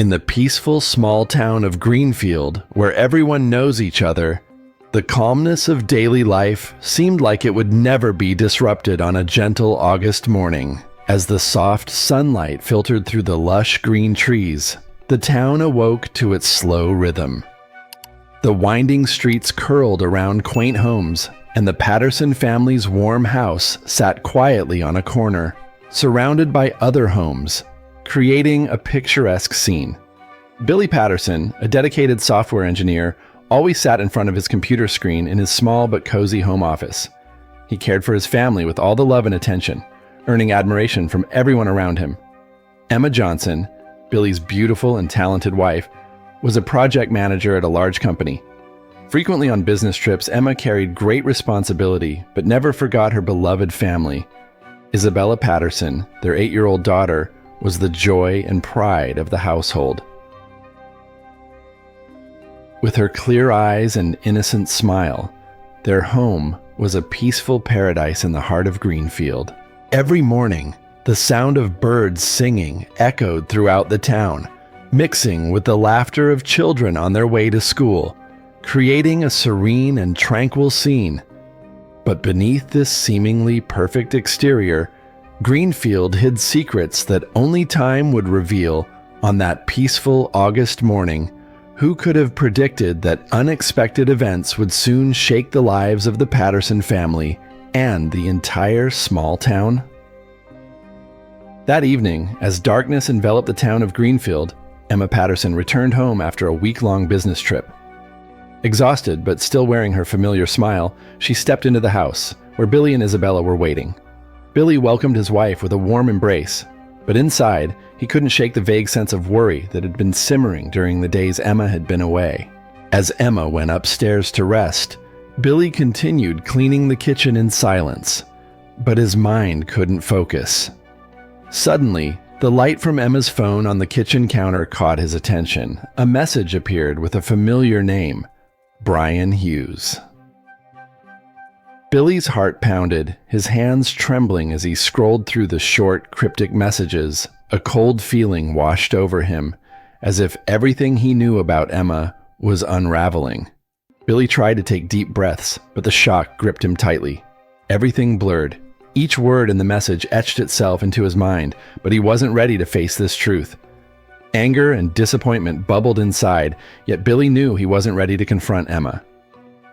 In the peaceful small town of Greenfield, where everyone knows each other, the calmness of daily life seemed like it would never be disrupted on a gentle August morning. As the soft sunlight filtered through the lush green trees, the town awoke to its slow rhythm. The winding streets curled around quaint homes, and the Patterson family's warm house sat quietly on a corner, surrounded by other homes, creating a picturesque scene. Billy Patterson, a dedicated software engineer, always sat in front of his computer screen in his small but cozy home office. He cared for his family with all the love and attention, earning admiration from everyone around him. Emma Johnson, Billy's beautiful and talented wife, was a project manager at a large company. Frequently on business trips, Emma carried great responsibility, but never forgot her beloved family. Isabella Patterson, their 8-year-old daughter, was the joy and pride of the household. With her clear eyes and innocent smile, their home was a peaceful paradise in the heart of Greenfield. Every morning, the sound of birds singing echoed throughout the town, mixing with the laughter of children on their way to school, creating a serene and tranquil scene. But beneath this seemingly perfect exterior, Greenfield hid secrets that only time would reveal. On that peaceful August morning, who could have predicted that unexpected events would soon shake the lives of the Patterson family and the entire small town? That evening, as darkness enveloped the town of Greenfield, Emma Patterson returned home after a week-long business trip. Exhausted but still wearing her familiar smile, she stepped into the house, where Billy and Isabella were waiting. Billy welcomed his wife with a warm embrace, but inside, he couldn't shake the vague sense of worry that had been simmering during the days Emma had been away. As Emma went upstairs to rest, Billy continued cleaning the kitchen in silence, but his mind couldn't focus. Suddenly, the light from Emma's phone on the kitchen counter caught his attention. A message appeared with a familiar name, Brian Hughes. Billy's heart pounded, his hands trembling as he scrolled through the short, cryptic messages. A cold feeling washed over him, as if everything he knew about Emma was unraveling. Billy tried to take deep breaths, but the shock gripped him tightly. Everything blurred. Each word in the message etched itself into his mind, but he wasn't ready to face this truth. Anger and disappointment bubbled inside, yet Billy knew he wasn't ready to confront Emma.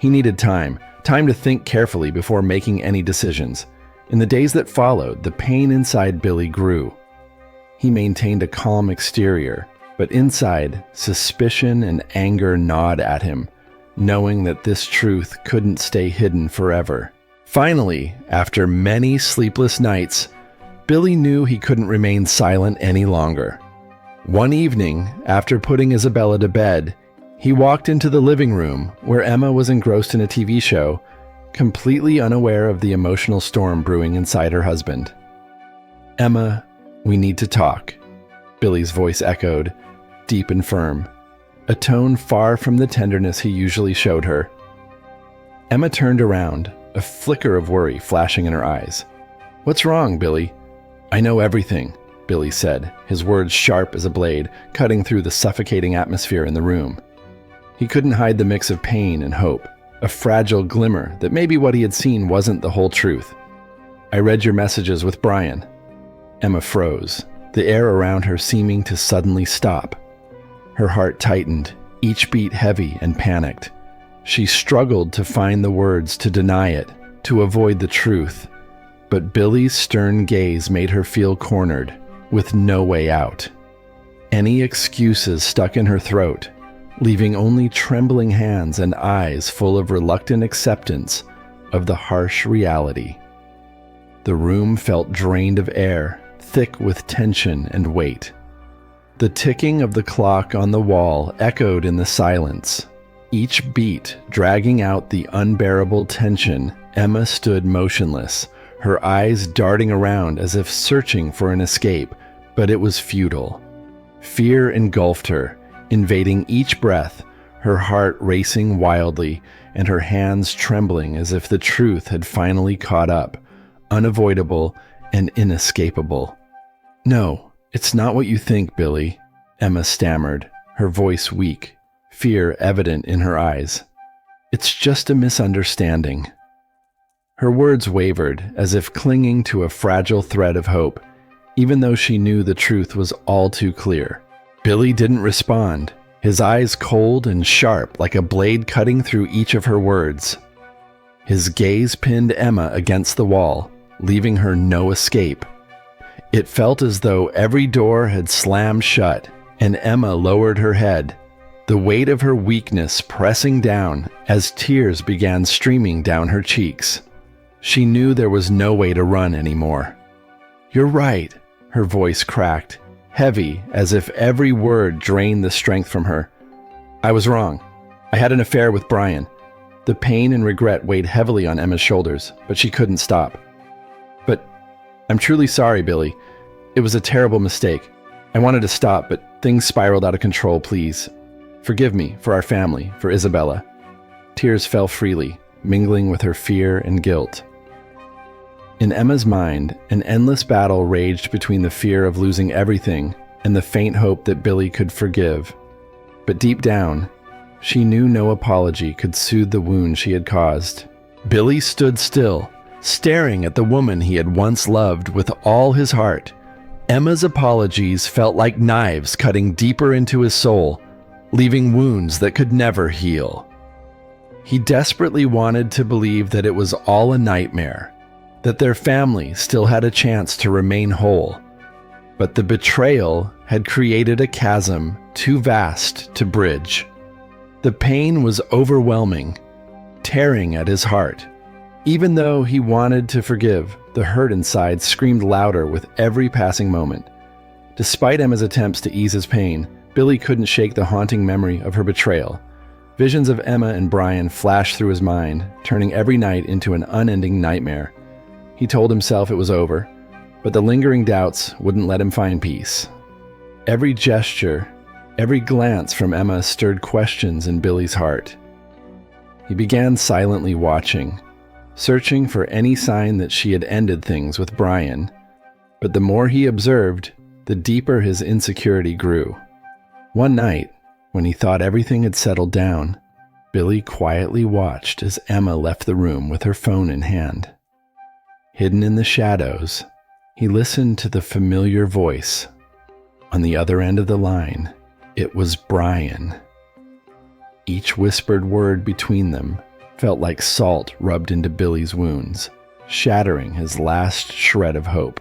He needed time to think carefully before making any decisions. In the days that followed, the pain inside Billy grew. He maintained a calm exterior, but inside, suspicion and anger gnawed at him, knowing that this truth couldn't stay hidden forever. Finally, after many sleepless nights, Billy knew he couldn't remain silent any longer. One evening, after putting Isabella to bed, he walked into the living room where Emma was engrossed in a TV show, completely unaware of the emotional storm brewing inside her husband. "Emma, we need to talk," Billy's voice echoed, deep and firm, a tone far from the tenderness he usually showed her. Emma turned around, a flicker of worry flashing in her eyes. "What's wrong, Billy?" "I know everything," Billy said, his words sharp as a blade, cutting through the suffocating atmosphere in the room. He couldn't hide the mix of pain and hope, a fragile glimmer that maybe what he had seen wasn't the whole truth. "I read your messages with Brian." Emma froze, the air around her seeming to suddenly stop. Her heart tightened, each beat heavy and panicked. She struggled to find the words to deny it, to avoid the truth. But Billy's stern gaze made her feel cornered, with no way out. Any excuses stuck in her throat, leaving only trembling hands and eyes full of reluctant acceptance of the harsh reality. The room felt drained of air, thick with tension and weight. The ticking of the clock on the wall echoed in the silence. Each beat dragging out the unbearable tension. Emma stood motionless, her eyes darting around as if searching for an escape, but it was futile. Fear engulfed her, invading each breath, her heart racing wildly and her hands trembling as if the truth had finally caught up, unavoidable and inescapable. "No, it's not what you think, Billy," Emma stammered, her voice weak, fear evident in her eyes. "It's just a misunderstanding." Her words wavered, as if clinging to a fragile thread of hope, even though she knew the truth was all too clear. Billy didn't respond, his eyes cold and sharp like a blade cutting through each of her words. His gaze pinned Emma against the wall, leaving her no escape. It felt as though every door had slammed shut, and Emma lowered her head, the weight of her weakness pressing down as tears began streaming down her cheeks. She knew there was no way to run anymore. "You're right," her voice cracked, heavy as if every word drained the strength from her. "I was wrong. I had an affair with Brian." The pain and regret weighed heavily on Emma's shoulders, but she couldn't stop. "But I'm truly sorry, Billy. It was a terrible mistake. I wanted to stop, but things spiraled out of control, please. Forgive me, for our family, for Isabella." Tears fell freely, mingling with her fear and guilt. In Emma's mind, an endless battle raged between the fear of losing everything and the faint hope that Billy could forgive. But deep down, she knew no apology could soothe the wound she had caused. Billy stood still, staring at the woman he had once loved with all his heart. Emma's apologies felt like knives cutting deeper into his soul, leaving wounds that could never heal. He desperately wanted to believe that it was all a nightmare, that their family still had a chance to remain whole. But the betrayal had created a chasm too vast to bridge. The pain was overwhelming, tearing at his heart. Even though he wanted to forgive, the hurt inside screamed louder with every passing moment. Despite Emma's attempts to ease his pain, Billy couldn't shake the haunting memory of her betrayal. Visions of Emma and Brian flashed through his mind, turning every night into an unending nightmare. He told himself it was over, but the lingering doubts wouldn't let him find peace. Every gesture, every glance from Emma stirred questions in Billy's heart. He began silently watching, searching for any sign that she had ended things with Brian. But the more he observed, the deeper his insecurity grew. One night, when he thought everything had settled down, Billy quietly watched as Emma left the room with her phone in hand. Hidden in the shadows, he listened to the familiar voice. On the other end of the line, it was Brian. Each whispered word between them felt like salt rubbed into Billy's wounds, shattering his last shred of hope.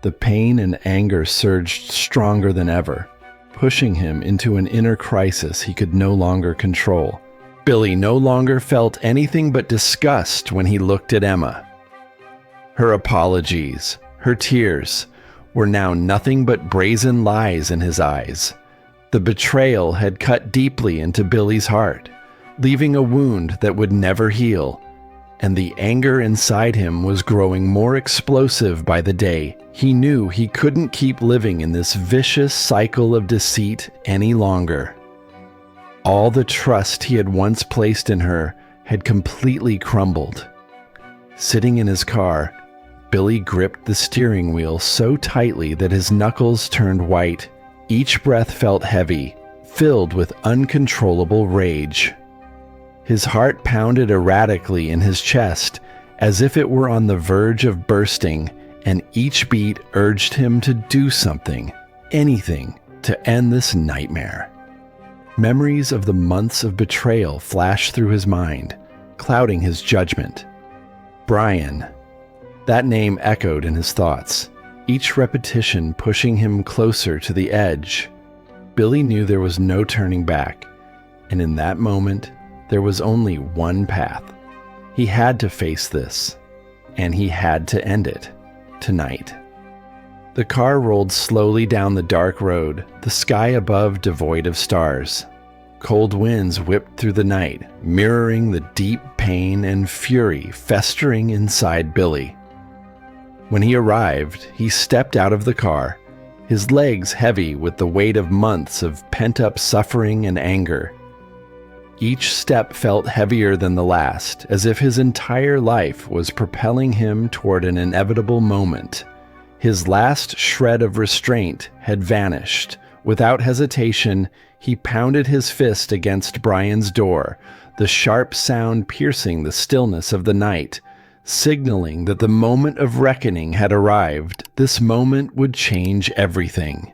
The pain and anger surged stronger than ever, pushing him into an inner crisis he could no longer control. Billy no longer felt anything but disgust when he looked at Emma. Her apologies, her tears, were now nothing but brazen lies in his eyes. The betrayal had cut deeply into Billy's heart, leaving a wound that would never heal, and the anger inside him was growing more explosive by the day. He knew he couldn't keep living in this vicious cycle of deceit any longer. All the trust he had once placed in her had completely crumbled. Sitting in his car, Billy gripped the steering wheel so tightly that his knuckles turned white. Each breath felt heavy, filled with uncontrollable rage. His heart pounded erratically in his chest, as if it were on the verge of bursting, and each beat urged him to do something, anything, to end this nightmare. Memories of the months of betrayal flashed through his mind, clouding his judgment. Brian. That name echoed in his thoughts, each repetition pushing him closer to the edge. Billy knew there was no turning back, and in that moment, there was only one path. He had to face this, and he had to end it, tonight. The car rolled slowly down the dark road, the sky above devoid of stars. Cold winds whipped through the night, mirroring the deep pain and fury festering inside Billy. When he arrived, he stepped out of the car, his legs heavy with the weight of months of pent-up suffering and anger. Each step felt heavier than the last, as if his entire life was propelling him toward an inevitable moment. His last shred of restraint had vanished, Without hesitation, he pounded his fist against Brian's door, the sharp sound piercing the stillness of the night, signaling that the moment of reckoning had arrived. This moment would change everything.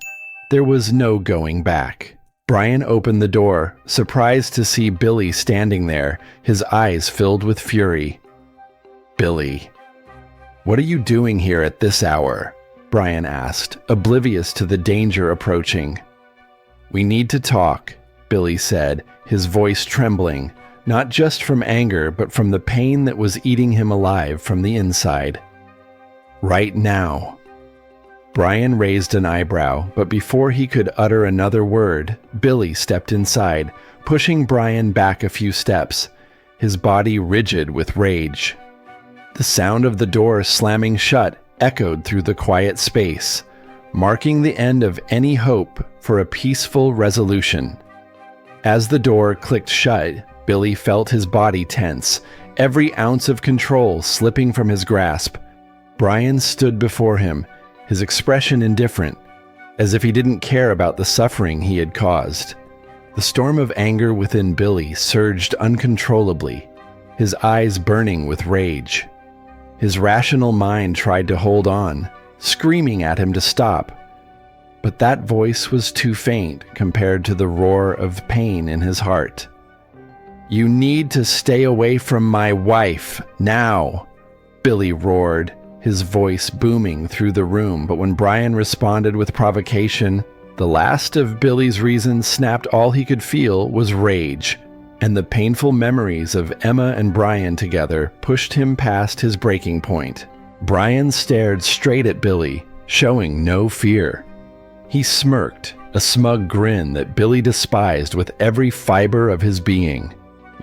There was no going back. Brian opened the door, surprised to see Billy standing there, his eyes filled with fury. "Billy, what are you doing here at this hour?" Brian asked, oblivious to the danger approaching. "We need to talk," Billy said, his voice trembling, not just from anger, but from the pain that was eating him alive from the inside. "Right now." Brian raised an eyebrow, but before he could utter another word, Billy stepped inside, pushing Brian back a few steps, his body rigid with rage. The sound of the door slamming shut echoed through the quiet space, marking the end of any hope for a peaceful resolution. As the door clicked shut, Billy felt his body tense, every ounce of control slipping from his grasp. Brian stood before him, his expression indifferent, as if he didn't care about the suffering he had caused. The storm of anger within Billy surged uncontrollably, his eyes burning with rage. His rational mind tried to hold on, screaming at him to stop. But that voice was too faint compared to the roar of pain in his heart. "You need to stay away from my wife, now," Billy roared, his voice booming through the room. But when Brian responded with provocation, the last of Billy's reasons snapped. All he could feel was rage, and the painful memories of Emma and Brian together pushed him past his breaking point. Brian stared straight at Billy, showing no fear. He smirked, a smug grin that Billy despised with every fiber of his being.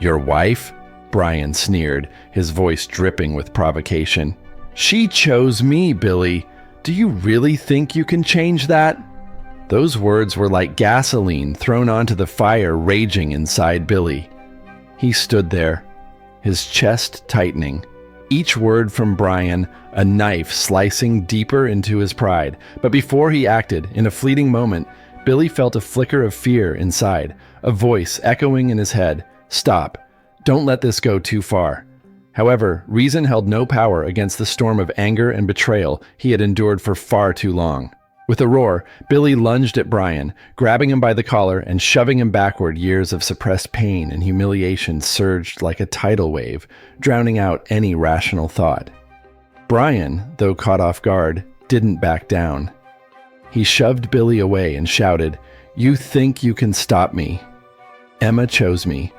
"Your wife?" Brian sneered, his voice dripping with provocation. "She chose me, Billy. Do you really think you can change that?" Those words were like gasoline thrown onto the fire raging inside Billy. He stood there, his chest tightening, each word from Brian a knife slicing deeper into his pride. But before he acted, in a fleeting moment, Billy felt a flicker of fear inside, a voice echoing in his head. "Stop. Don't let this go too far." However, reason held no power against the storm of anger and betrayal he had endured for far too long. With a roar, Billy lunged at Brian, grabbing him by the collar and shoving him backward. Years of suppressed pain and humiliation surged like a tidal wave, drowning out any rational thought. Brian, though caught off guard, didn't back down. He shoved Billy away and shouted, "You think you can stop me? Emma chose me.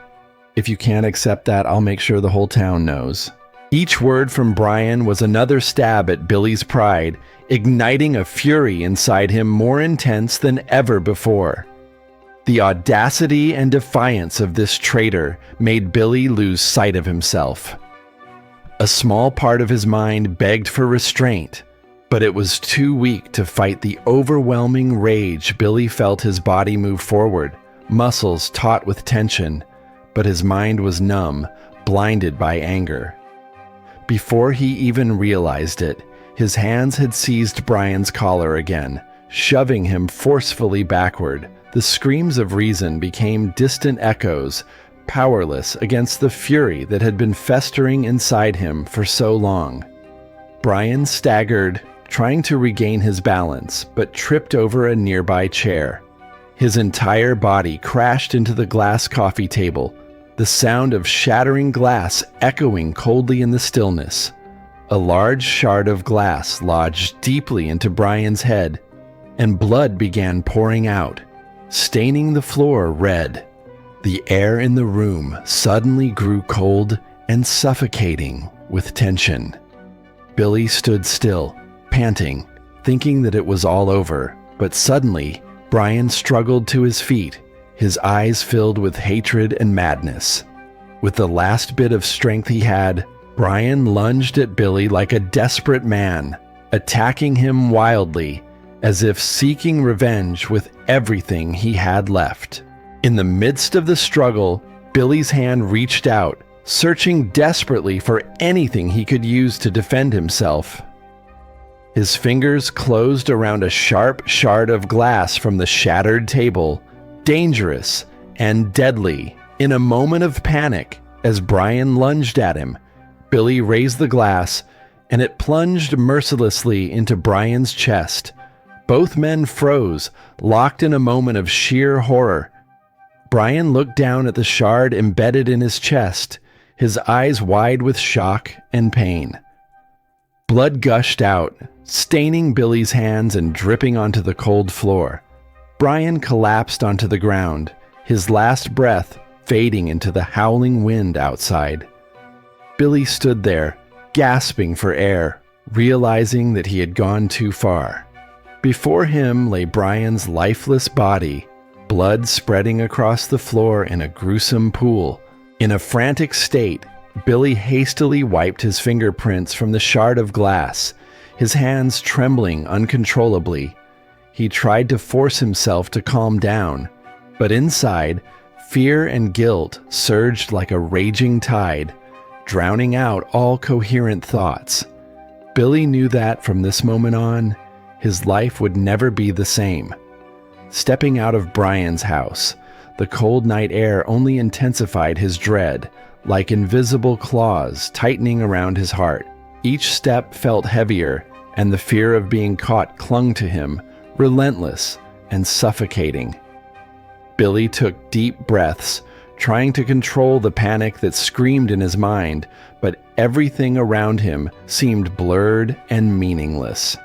If you can't accept that, I'll make sure the whole town knows." Each word from Brian was another stab at Billy's pride, igniting a fury inside him more intense than ever before. The audacity and defiance of this traitor made Billy lose sight of himself. A small part of his mind begged for restraint, but it was too weak to fight the overwhelming rage. Billy felt his body move forward, muscles taut with tension, but his mind was numb, blinded by anger. Before he even realized it, his hands had seized Brian's collar again, shoving him forcefully backward. The screams of reason became distant echoes, powerless against the fury that had been festering inside him for so long. Brian staggered, trying to regain his balance, but tripped over a nearby chair. His entire body crashed into the glass coffee table, the sound of shattering glass echoing coldly in the stillness. A large shard of glass lodged deeply into Brian's head, and blood began pouring out, staining the floor red. The air in the room suddenly grew cold and suffocating with tension. Billy stood still, panting, thinking that it was all over, but suddenly Brian struggled to his feet, his eyes filled with hatred and madness. With the last bit of strength he had, Brian lunged at Billy like a desperate man, attacking him wildly, as if seeking revenge with everything he had left. In the midst of the struggle, Billy's hand reached out, searching desperately for anything he could use to defend himself. His fingers closed around a sharp shard of glass from the shattered table, dangerous and deadly. In a moment of panic, as Brian lunged at him, Billy raised the glass, and it plunged mercilessly into Brian's chest. Both men froze, locked in a moment of sheer horror. Brian looked down at the shard embedded in his chest, his eyes wide with shock and pain. Blood gushed out, staining Billy's hands and dripping onto the cold floor. Brian collapsed onto the ground, his last breath fading into the howling wind outside. Billy stood there, gasping for air, realizing that he had gone too far. Before him lay Brian's lifeless body, blood spreading across the floor in a gruesome pool. In a frantic state, Billy hastily wiped his fingerprints from the shard of glass, his hands trembling uncontrollably. He tried to force himself to calm down, but inside, fear and guilt surged like a raging tide, drowning out all coherent thoughts. Billy knew that from this moment on, his life would never be the same. Stepping out of Brian's house, the cold night air only intensified his dread, like invisible claws tightening around his heart. Each step felt heavier, and the fear of being caught clung to him, relentless and suffocating. Billy took deep breaths, trying to control the panic that screamed in his mind, but everything around him seemed blurred and meaningless.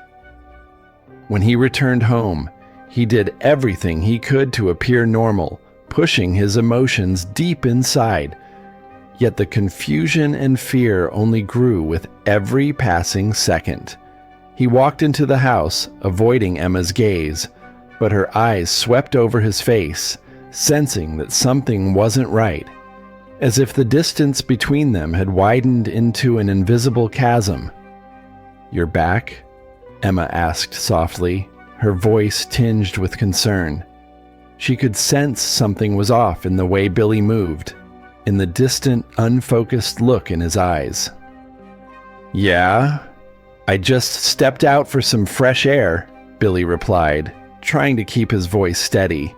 When he returned home, he did everything he could to appear normal, pushing his emotions deep inside. Yet the confusion and fear only grew with every passing second. He walked into the house, avoiding Emma's gaze, but her eyes swept over his face, sensing that something wasn't right, as if the distance between them had widened into an invisible chasm. "You're back?" Emma asked softly, her voice tinged with concern. She could sense something was off in the way Billy moved, in the distant, unfocused look in his eyes. "Yeah, I just stepped out for some fresh air," Billy replied, trying to keep his voice steady,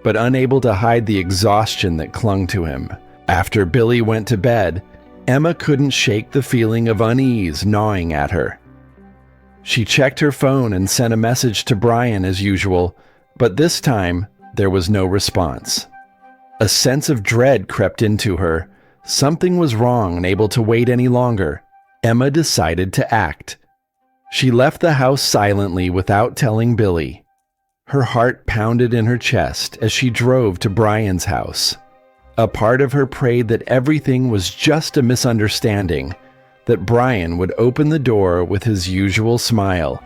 but unable to hide the exhaustion that clung to him. After Billy went to bed, Emma couldn't shake the feeling of unease gnawing at her. She checked her phone and sent a message to Brian as usual, but this time there was no response. A sense of dread crept into her. Something was wrong, unable to wait any longer. Emma decided to act. She left the house silently without telling Billy. Her heart pounded in her chest as she drove to Brian's house. A part of her prayed that everything was just a misunderstanding, that Brian would open the door with his usual smile,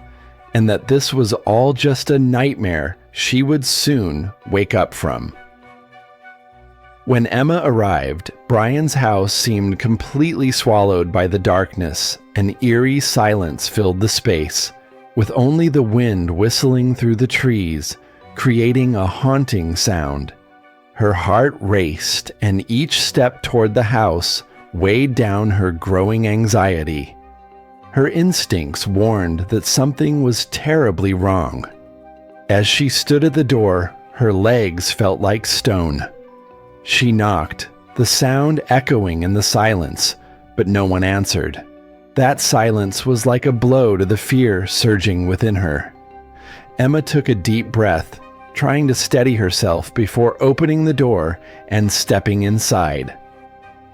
and that this was all just a nightmare she would soon wake up from. When Emma arrived, Brian's house seemed completely swallowed by the darkness. An eerie silence filled the space, with only the wind whistling through the trees, creating a haunting sound. Her heart raced, and each step toward the house weighed down her growing anxiety. Her instincts warned that something was terribly wrong. As she stood at the door, her legs felt like stone. She knocked, the sound echoing in the silence, but no one answered. That silence was like a blow to the fear surging within her. Emma took a deep breath, trying to steady herself before opening the door and stepping inside.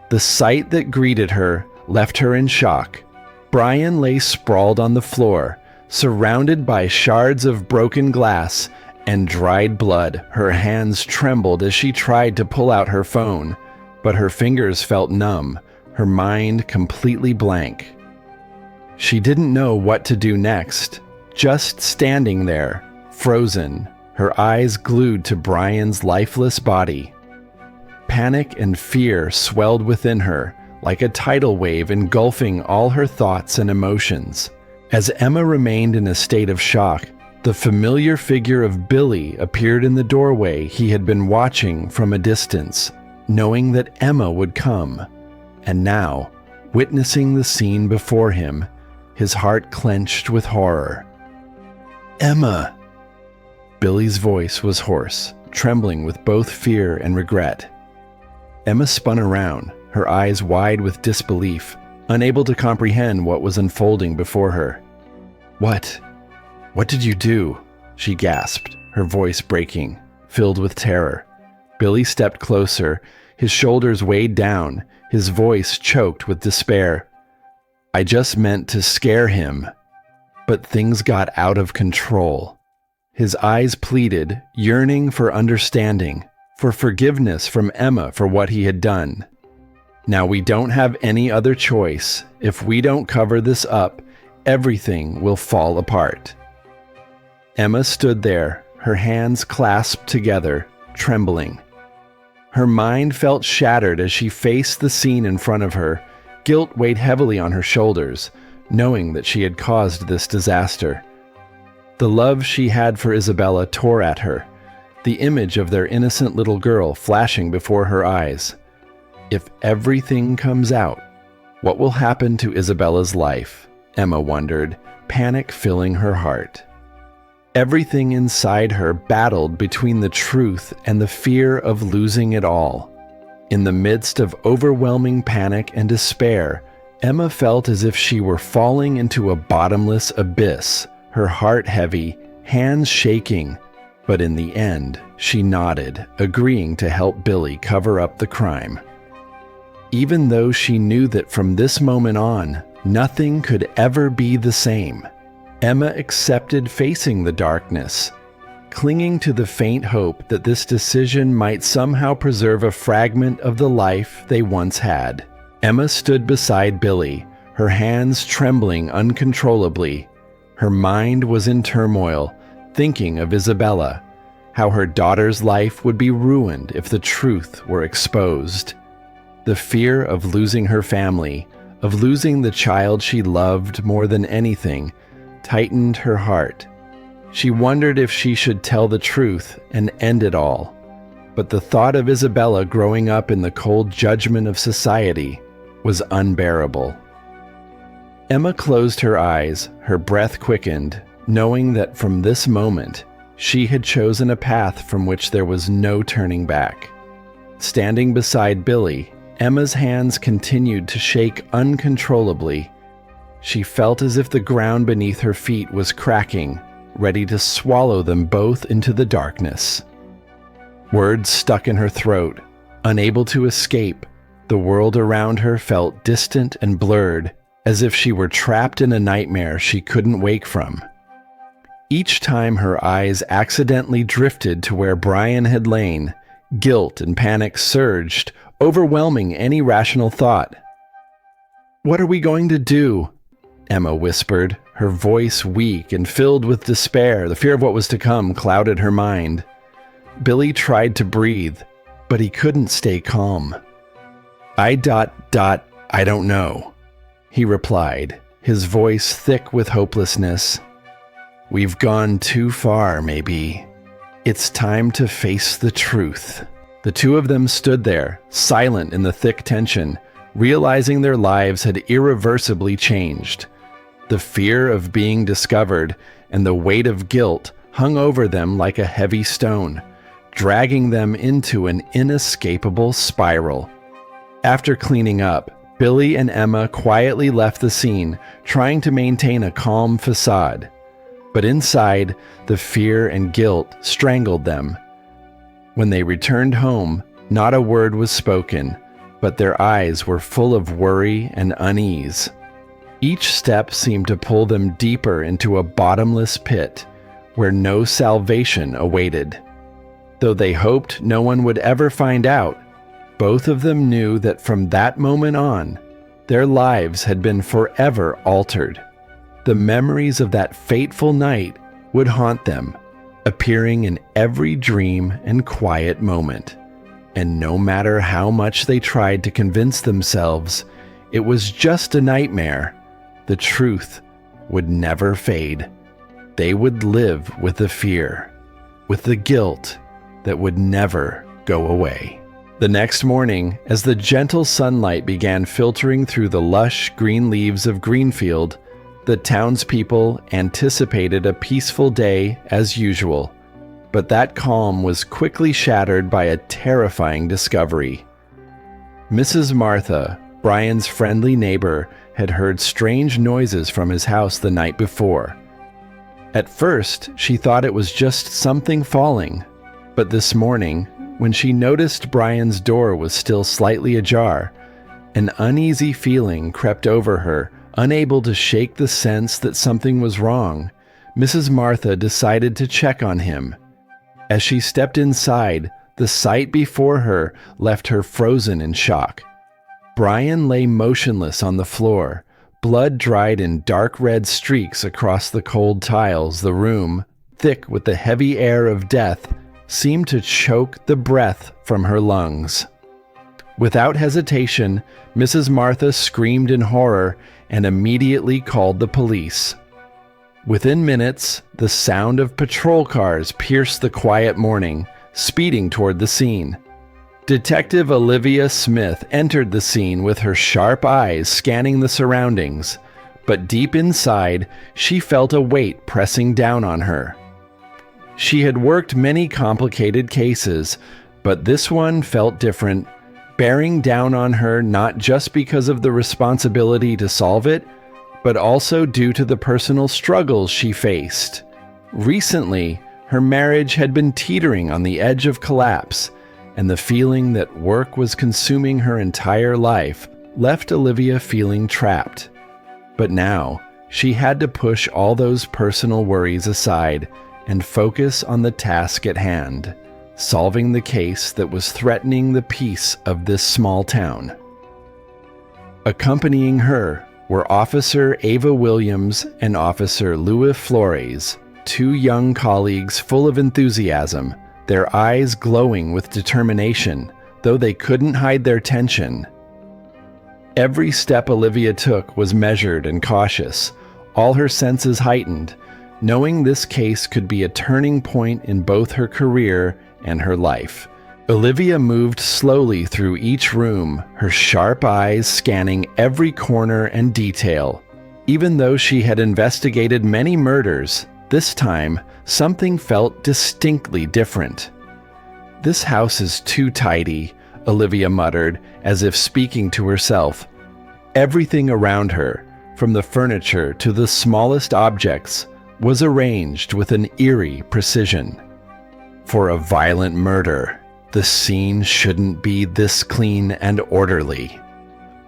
The sight that greeted her left her in shock. Brian lay sprawled on the floor, surrounded by shards of broken glass and dried blood. Her hands trembled as she tried to pull out her phone, but her fingers felt numb, her mind completely blank. She didn't know what to do next, just standing there, frozen, her eyes glued to Brian's lifeless body. Panic and fear swelled within her, like a tidal wave engulfing all her thoughts and emotions. As Emma remained in a state of shock, the familiar figure of Billy appeared in the doorway he had been watching from a distance, knowing that Emma would come. And now, witnessing the scene before him, his heart clenched with horror. "Emma!" Billy's voice was hoarse, trembling with both fear and regret. Emma spun around, her eyes wide with disbelief, unable to comprehend what was unfolding before her. What did you do?" she gasped, her voice breaking, filled with terror. Billy stepped closer, his shoulders weighed down, his voice choked with despair. "I just meant to scare him." But things got out of control. His eyes pleaded, yearning for understanding, for forgiveness from Emma for what he had done. "Now we don't have any other choice. If we don't cover this up, everything will fall apart." Emma stood there, her hands clasped together, trembling. Her mind felt shattered as she faced the scene in front of her. Guilt weighed heavily on her shoulders, knowing that she had caused this disaster. The love she had for Isabella tore at her, the image of their innocent little girl flashing before her eyes. If everything comes out, what will happen to Isabella's life? Emma wondered, panic filling her heart. Everything inside her battled between the truth and the fear of losing it all. In the midst of overwhelming panic and despair, Emma felt as if she were falling into a bottomless abyss, her heart heavy, hands shaking. But in the end, she nodded, agreeing to help Billy cover up the crime. Even though she knew that from this moment on, nothing could ever be the same, Emma accepted facing the darkness, clinging to the faint hope that this decision might somehow preserve a fragment of the life they once had. Emma stood beside Billy, her hands trembling uncontrollably. Her mind was in turmoil, thinking of Isabella, how her daughter's life would be ruined if the truth were exposed. The fear of losing her family, of losing the child she loved more than anything, tightened her heart. She wondered if she should tell the truth and end it all. But the thought of Isabella growing up in the cold judgment of society was unbearable. Emma closed her eyes, her breath quickened, knowing that from this moment, she had chosen a path from which there was no turning back. Standing beside Billy, Emma's hands continued to shake uncontrollably. She felt as if the ground beneath her feet was cracking, ready to swallow them both into the darkness. Words stuck in her throat, unable to escape. The world around her felt distant and blurred, as if she were trapped in a nightmare she couldn't wake from. Each time her eyes accidentally drifted to where Brian had lain, guilt and panic surged, overwhelming any rational thought. "What are we going to do?" Emma whispered, her voice weak and filled with despair. The fear of what was to come clouded her mind. Billy tried to breathe, but he couldn't stay calm. I don't know," he replied, his voice thick with hopelessness. "We've gone too far, maybe. It's time to face the truth." The two of them stood there, silent in the thick tension, realizing their lives had irreversibly changed. The fear of being discovered and the weight of guilt hung over them like a heavy stone, dragging them into an inescapable spiral. After cleaning up, Billy and Emma quietly left the scene, trying to maintain a calm facade. But inside, the fear and guilt strangled them. When they returned home, not a word was spoken, but their eyes were full of worry and unease. Each step seemed to pull them deeper into a bottomless pit, where no salvation awaited. Though they hoped no one would ever find out, both of them knew that from that moment on, their lives had been forever altered. The memories of that fateful night would haunt them, appearing in every dream and quiet moment. And no matter how much they tried to convince themselves it was just a nightmare, the truth would never fade. They would live with the fear, with the guilt that would never go away. The next morning, as the gentle sunlight began filtering through the lush green leaves of Greenfield, The townspeople anticipated a peaceful day as usual, but that calm was quickly shattered by a terrifying discovery. Mrs. Martha, Brian's friendly neighbor, had heard strange noises from his house the night before. At first, she thought it was just something falling, but this morning, when she noticed Brian's door was still slightly ajar, an uneasy feeling crept over her. Unable to shake the sense that something was wrong, Mrs. Martha decided to check on him. As she stepped inside, the sight before her left her frozen in shock. Brian lay motionless on the floor, blood dried in dark red streaks across the cold tiles. The room, thick with the heavy air of death, seemed to choke the breath from her lungs. Without hesitation, Mrs. Martha screamed in horror and immediately called the police. Within minutes, the sound of patrol cars pierced the quiet morning, speeding toward the scene. Detective Olivia Smith entered the scene with her sharp eyes scanning the surroundings, but deep inside, she felt a weight pressing down on her. She had worked many complicated cases, but this one felt different, bearing down on her not just because of the responsibility to solve it, but also due to the personal struggles she faced. Recently, her marriage had been teetering on the edge of collapse, and the feeling that work was consuming her entire life left Olivia feeling trapped. But now, she had to push all those personal worries aside and focus on the task at hand, solving the case that was threatening the peace of this small town. Accompanying her were Officer Ava Williams and Officer Louis Flores, two young colleagues full of enthusiasm, their eyes glowing with determination, though they couldn't hide their tension. Every step Olivia took was measured and cautious, all her senses heightened, knowing this case could be a turning point in both her career and her life. Olivia moved slowly through each room, her sharp eyes scanning every corner and detail. Even though she had investigated many murders, this time, something felt distinctly different. "This house is too tidy," Olivia muttered, as if speaking to herself. Everything around her, from the furniture to the smallest objects, was arranged with an eerie precision. For a violent murder, the scene shouldn't be this clean and orderly.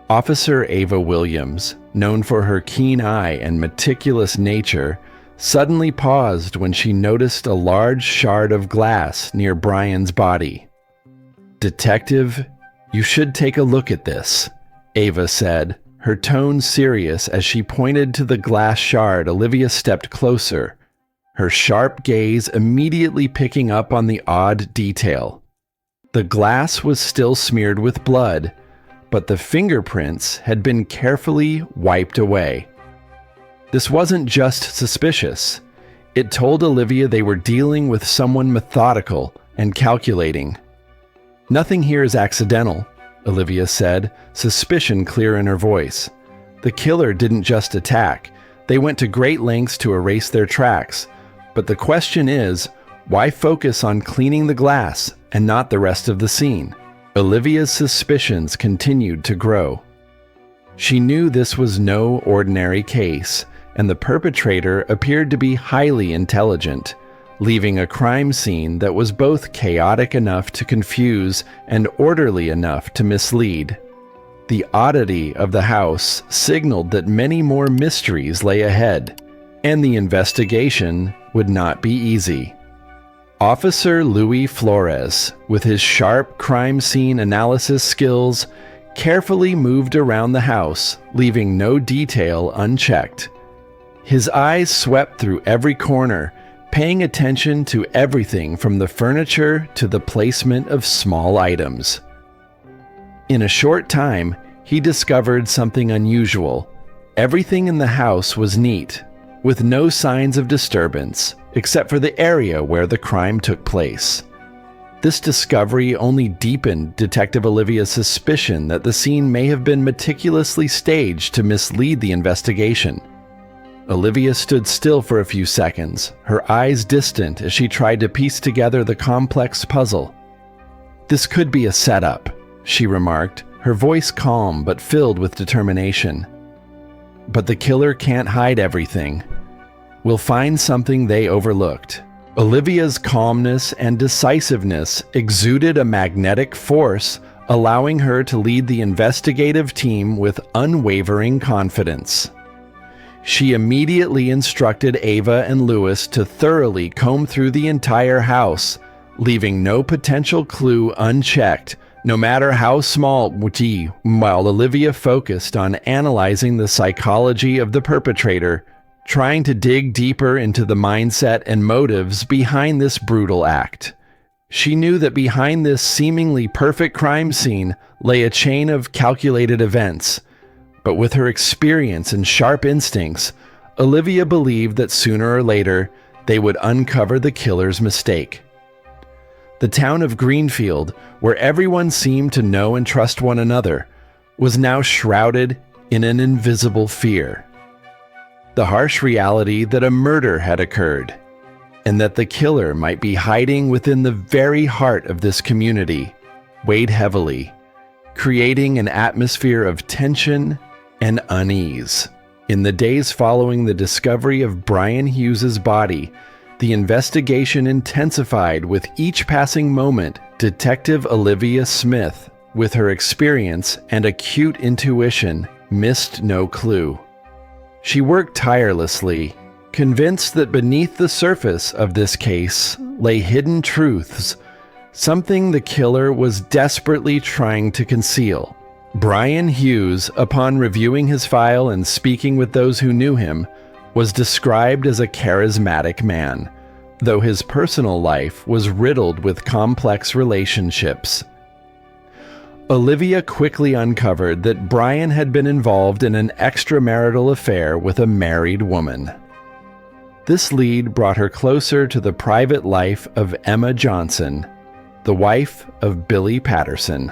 Officer Ava Williams, known for her keen eye and meticulous nature, suddenly paused when she noticed a large shard of glass near Brian's body. "Detective, you should take a look at this," Ava said, her tone serious as she pointed to the glass shard. Olivia stepped closer, her sharp gaze immediately picking up on the odd detail. The glass was still smeared with blood, but the fingerprints had been carefully wiped away. This wasn't just suspicious. It told Olivia they were dealing with someone methodical and calculating. "Nothing here is accidental," Olivia said, suspicion clear in her voice. "The killer didn't just attack. They went to great lengths to erase their tracks. But the question is, why focus on cleaning the glass and not the rest of the scene?" Olivia's suspicions continued to grow. She knew this was no ordinary case, and the perpetrator appeared to be highly intelligent, leaving a crime scene that was both chaotic enough to confuse and orderly enough to mislead. The oddity of the house signaled that many more mysteries lay ahead, and the investigation would not be easy. Officer Louis Flores, with his sharp crime scene analysis skills, carefully moved around the house, leaving no detail unchecked. His eyes swept through every corner, paying attention to everything from the furniture to the placement of small items. In a short time, he discovered something unusual. Everything in the house was neat, with no signs of disturbance, except for the area where the crime took place. This discovery only deepened Detective Olivia's suspicion that the scene may have been meticulously staged to mislead the investigation. Olivia stood still for a few seconds, her eyes distant as she tried to piece together the complex puzzle. "This could be a setup," she remarked, her voice calm but filled with determination. "But the killer can't hide everything. We'll find something they overlooked." Olivia's calmness and decisiveness exuded a magnetic force, allowing her to lead the investigative team with unwavering confidence. She immediately instructed Ava and Lewis to thoroughly comb through the entire house, leaving no potential clue unchecked, no matter how small, while Olivia focused on analyzing the psychology of the perpetrator, trying to dig deeper into the mindset and motives behind this brutal act. She knew that behind this seemingly perfect crime scene lay a chain of calculated events, but with her experience and sharp instincts, Olivia believed that sooner or later they would uncover the killer's mistake. The town of Greenfield, where everyone seemed to know and trust one another, was now shrouded in an invisible fear. The harsh reality that a murder had occurred, and that the killer might be hiding within the very heart of this community, weighed heavily, creating an atmosphere of tension and unease. In the days following the discovery of Brian Hughes's body, the investigation intensified with each passing moment. Detective Olivia Smith, with her experience and acute intuition, missed no clue. She worked tirelessly, convinced that beneath the surface of this case lay hidden truths, something the killer was desperately trying to conceal. Brian Hughes, upon reviewing his file and speaking with those who knew him, was described as a charismatic man, though his personal life was riddled with complex relationships. Olivia quickly uncovered that Brian had been involved in an extramarital affair with a married woman. This lead brought her closer to the private life of Emma Johnson, the wife of Billy Patterson.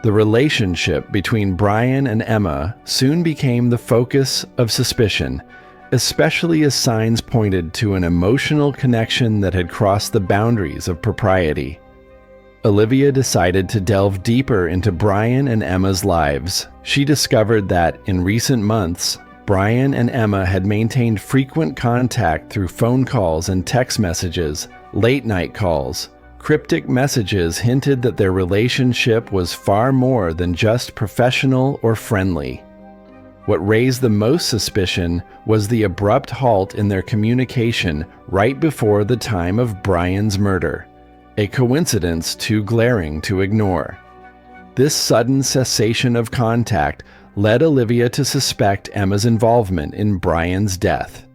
The relationship between Brian and Emma soon became the focus of suspicion, especially as signs pointed to an emotional connection that had crossed the boundaries of propriety. Olivia decided to delve deeper into Brian and Emma's lives. She discovered that, in recent months, Brian and Emma had maintained frequent contact through phone calls and text messages, late-night calls. Cryptic messages hinted that their relationship was far more than just professional or friendly. What raised the most suspicion was the abrupt halt in their communication right before the time of Brian's murder, a coincidence too glaring to ignore. This sudden cessation of contact led Olivia to suspect Emma's involvement in Brian's death.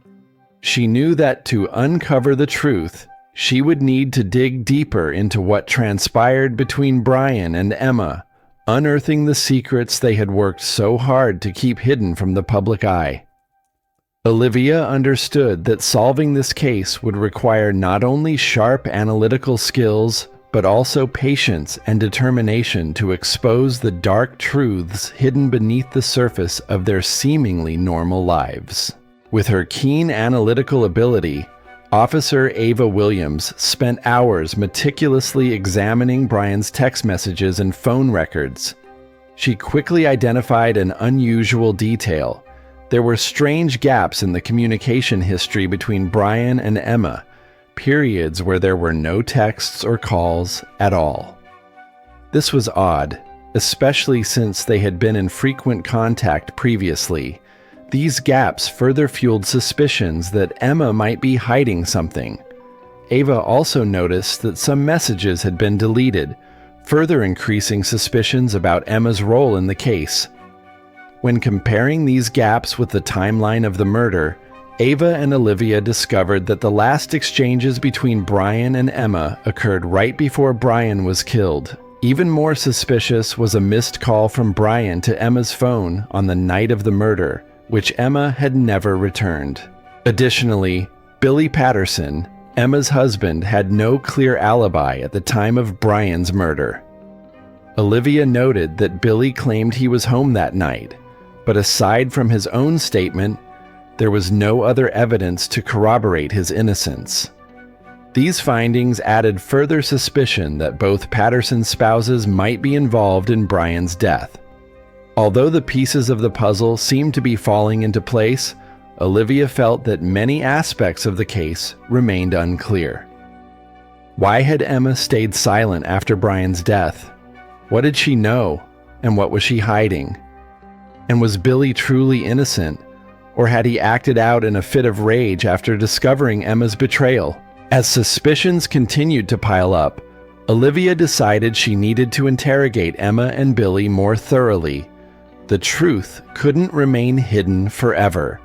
She knew that to uncover the truth, she would need to dig deeper into what transpired between Brian and Emma, unearthing the secrets they had worked so hard to keep hidden from the public eye. Olivia understood that solving this case would require not only sharp analytical skills, but also patience and determination to expose the dark truths hidden beneath the surface of their seemingly normal lives. With her keen analytical ability, Officer Ava Williams spent hours meticulously examining Brian's text messages and phone records. She quickly identified an unusual detail. There were strange gaps in the communication history between Brian and Emma, periods where there were no texts or calls at all. This was odd, especially since they had been in frequent contact previously. These gaps further fueled suspicions that Emma might be hiding something. Ava also noticed that some messages had been deleted, further increasing suspicions about Emma's role in the case. When comparing these gaps with the timeline of the murder, Ava and Olivia discovered that the last exchanges between Brian and Emma occurred right before Brian was killed. Even more suspicious was a missed call from Brian to Emma's phone on the night of the murder, which Emma had never returned. Additionally, Billy Patterson, Emma's husband, had no clear alibi at the time of Brian's murder. Olivia noted that Billy claimed he was home that night, but aside from his own statement, there was no other evidence to corroborate his innocence. These findings added further suspicion that both Patterson's spouses might be involved in Brian's death. Although the pieces of the puzzle seemed to be falling into place, Olivia felt that many aspects of the case remained unclear. Why had Emma stayed silent after Brian's death? What did she know, and what was she hiding? And was Billy truly innocent, or had he acted out in a fit of rage after discovering Emma's betrayal? As suspicions continued to pile up, Olivia decided she needed to interrogate Emma and Billy more thoroughly. The truth couldn't remain hidden forever,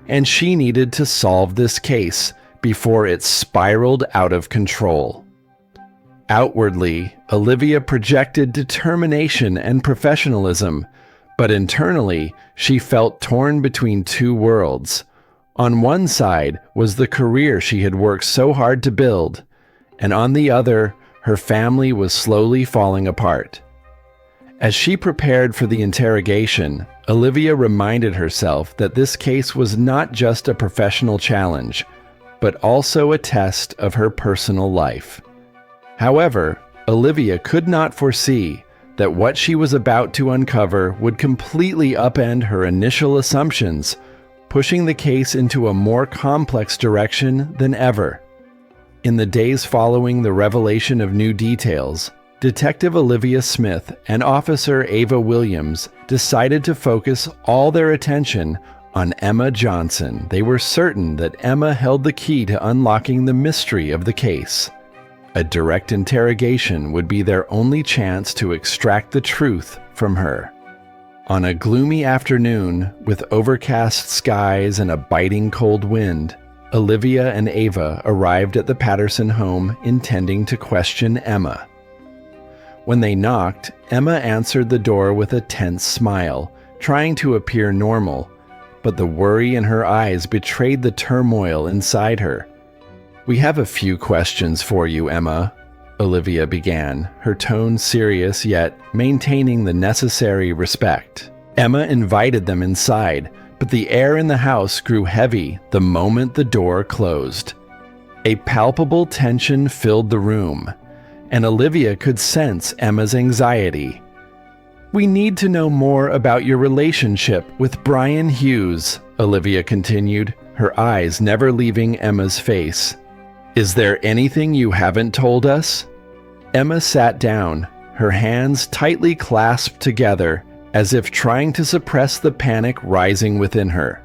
and she needed to solve this case before it spiraled out of control. Outwardly, Olivia projected determination and professionalism, but internally, she felt torn between two worlds. On one side was the career she had worked so hard to build, and on the other, her family was slowly falling apart. As she prepared for the interrogation, Olivia reminded herself that this case was not just a professional challenge, but also a test of her personal life. However, Olivia could not foresee that what she was about to uncover would completely upend her initial assumptions, pushing the case into a more complex direction than ever. In the days following the revelation of new details, Detective Olivia Smith and Officer Ava Williams decided to focus all their attention on Emma Johnson. They were certain that Emma held the key to unlocking the mystery of the case. A direct interrogation would be their only chance to extract the truth from her. On a gloomy afternoon, with overcast skies and a biting cold wind, Olivia and Ava arrived at the Patterson home intending to question Emma. When they knocked, Emma answered the door with a tense smile, trying to appear normal, but the worry in her eyes betrayed the turmoil inside her. "We have a few questions for you, Emma," Olivia began, her tone serious yet maintaining the necessary respect. Emma invited them inside, but the air in the house grew heavy the moment the door closed. A palpable tension filled the room, and Olivia could sense Emma's anxiety. "We need to know more about your relationship with Brian Hughes," Olivia continued, her eyes never leaving Emma's face. "Is there anything you haven't told us?" Emma sat down, her hands tightly clasped together, as if trying to suppress the panic rising within her.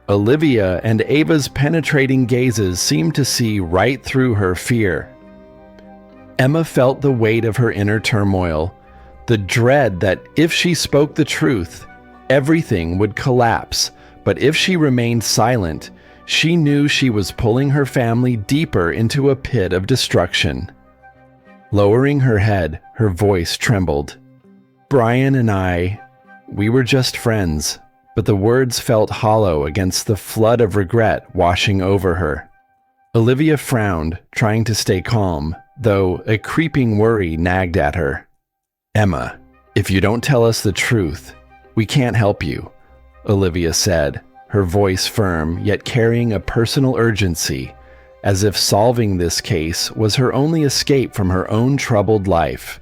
Olivia and Ava's penetrating gazes seemed to see right through her fear. Emma felt the weight of her inner turmoil, the dread that if she spoke the truth, everything would collapse, but if she remained silent, she knew she was pulling her family deeper into a pit of destruction. Lowering her head, her voice trembled. "Brian and we were just friends," but the words felt hollow against the flood of regret washing over her. Olivia frowned, trying to stay calm, though a creeping worry nagged at her. "Emma, if you don't tell us the truth, we can't help you," Olivia said, her voice firm yet carrying a personal urgency, as if solving this case was her only escape from her own troubled life.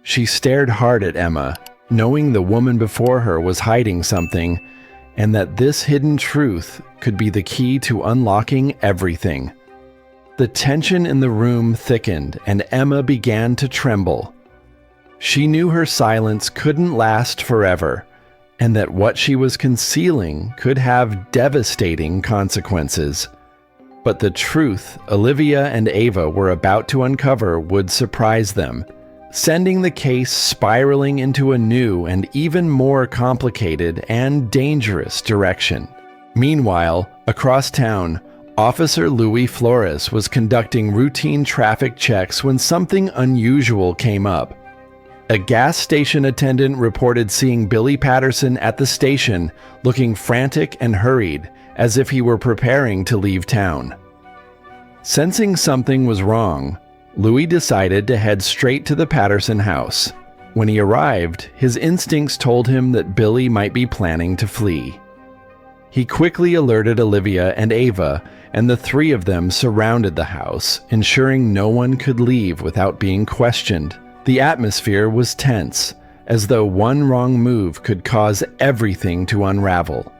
She stared hard at Emma, knowing the woman before her was hiding something, and that this hidden truth could be the key to unlocking everything. The tension in the room thickened, and Emma began to tremble. She knew her silence couldn't last forever, and that what she was concealing could have devastating consequences. But the truth Olivia and Ava were about to uncover would surprise them, sending the case spiraling into a new and even more complicated and dangerous direction. Meanwhile, across town, Officer Louis Flores was conducting routine traffic checks when something unusual came up. A gas station attendant reported seeing Billy Patterson at the station, looking frantic and hurried, as if he were preparing to leave town. Sensing something was wrong, Louis decided to head straight to the Patterson house. When he arrived, his instincts told him that Billy might be planning to flee. He quickly alerted Olivia and Ava, and the three of them surrounded the house, ensuring no one could leave without being questioned. The atmosphere was tense, as though one wrong move could cause everything to unravel.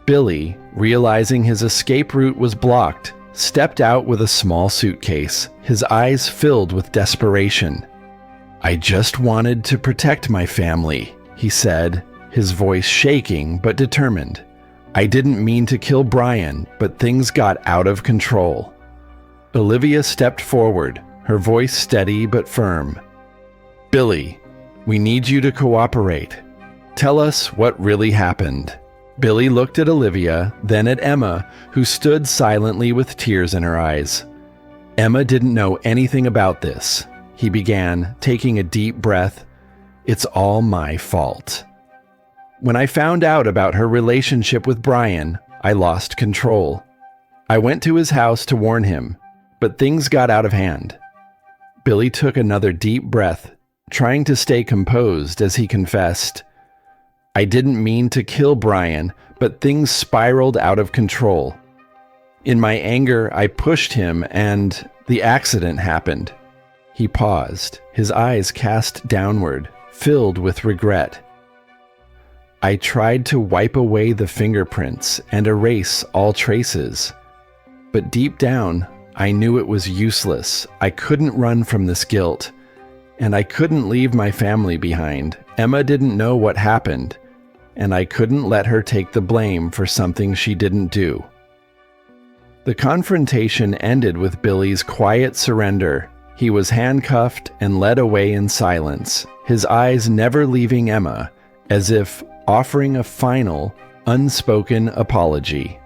Billy, realizing his escape route was blocked, stepped out with a small suitcase, his eyes filled with desperation. "I just wanted to protect my family," he said, his voice shaking but determined. "I didn't mean to kill Brian, but things got out of control." Olivia stepped forward, her voice steady but firm. "Billy, we need you to cooperate. Tell us what really happened." Billy looked at Olivia, then at Emma, who stood silently with tears in her eyes. "Emma didn't know anything about this," he began, taking a deep breath. "It's all my fault. When I found out about her relationship with Brian, I lost control. I went to his house to warn him, but things got out of hand." Billy took another deep breath, trying to stay composed as he confessed, "I didn't mean to kill Brian, but things spiraled out of control. In my anger, I pushed him and the accident happened." He paused, his eyes cast downward, filled with regret. "I tried to wipe away the fingerprints and erase all traces. But deep down, I knew it was useless. I couldn't run from this guilt. And I couldn't leave my family behind. Emma didn't know what happened, and I couldn't let her take the blame for something she didn't do." The confrontation ended with Billy's quiet surrender. He was handcuffed and led away in silence, his eyes never leaving Emma, as if offering a final, unspoken apology.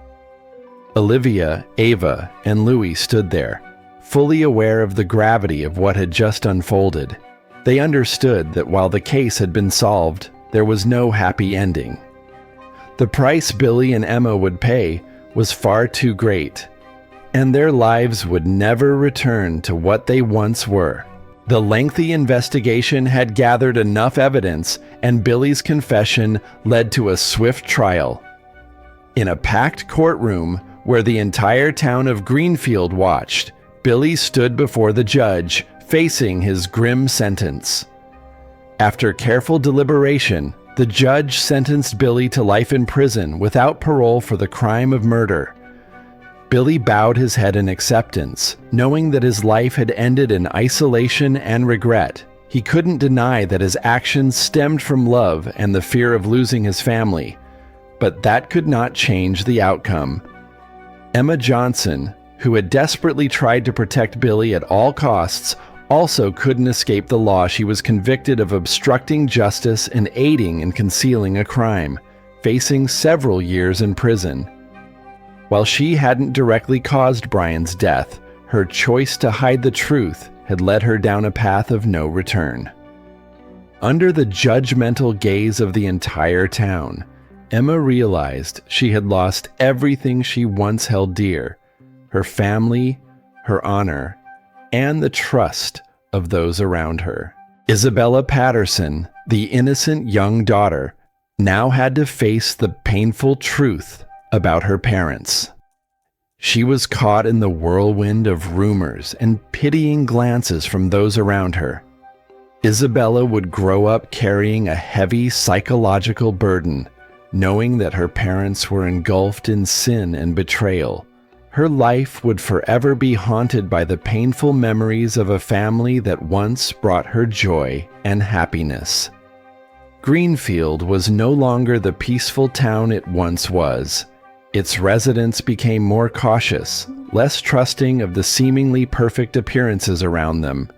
Olivia, Ava, and Louis stood there, fully aware of the gravity of what had just unfolded. They understood that while the case had been solved, there was no happy ending. The price Billy and Emma would pay was far too great, and their lives would never return to what they once were. The lengthy investigation had gathered enough evidence, and Billy's confession led to a swift trial. In a packed courtroom where the entire town of Greenfield watched, Billy stood before the judge, facing his grim sentence. After careful deliberation, the judge sentenced Billy to life in prison without parole for the crime of murder. Billy bowed his head in acceptance, knowing that his life had ended in isolation and regret. He couldn't deny that his actions stemmed from love and the fear of losing his family, but that could not change the outcome. Emma Johnson, who had desperately tried to protect Billy at all costs, also couldn't escape the law. She was convicted of obstructing justice and aiding in concealing a crime, facing several years in prison. While she hadn't directly caused Brian's death, her choice to hide the truth had led her down a path of no return. Under the judgmental gaze of the entire town, Emma realized she had lost everything she once held dear: her family, her honor, and the trust of those around her. Isabella Patterson, the innocent young daughter, now had to face the painful truth about her parents. She was caught in the whirlwind of rumors and pitying glances from those around her. Isabella would grow up carrying a heavy psychological burden, knowing that her parents were engulfed in sin and betrayal. Her life would forever be haunted by the painful memories of a family that once brought her joy and happiness. Greenfield was no longer the peaceful town it once was. Its residents became more cautious, less trusting of the seemingly perfect appearances around them.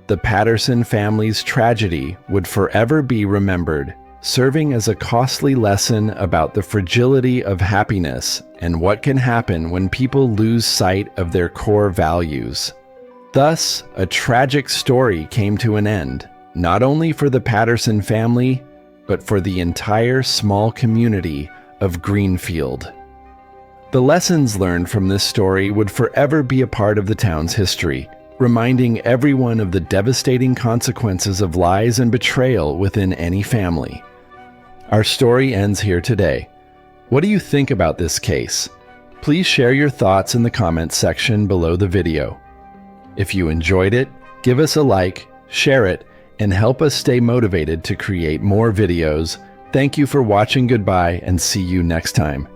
The Patterson family's tragedy would forever be remembered, serving as a costly lesson about the fragility of happiness and what can happen when people lose sight of their core values. Thus, a tragic story came to an end, not only for the Patterson family, but for the entire small community of Greenfield. The lessons learned from this story would forever be a part of the town's history, reminding everyone of the devastating consequences of lies and betrayal within any family. Our story ends here today. What do you think about this case? Please share your thoughts in the comments section below the video. If you enjoyed it, give us a like, share it, and help us stay motivated to create more videos. Thank you for watching. Goodbye, and see you next time.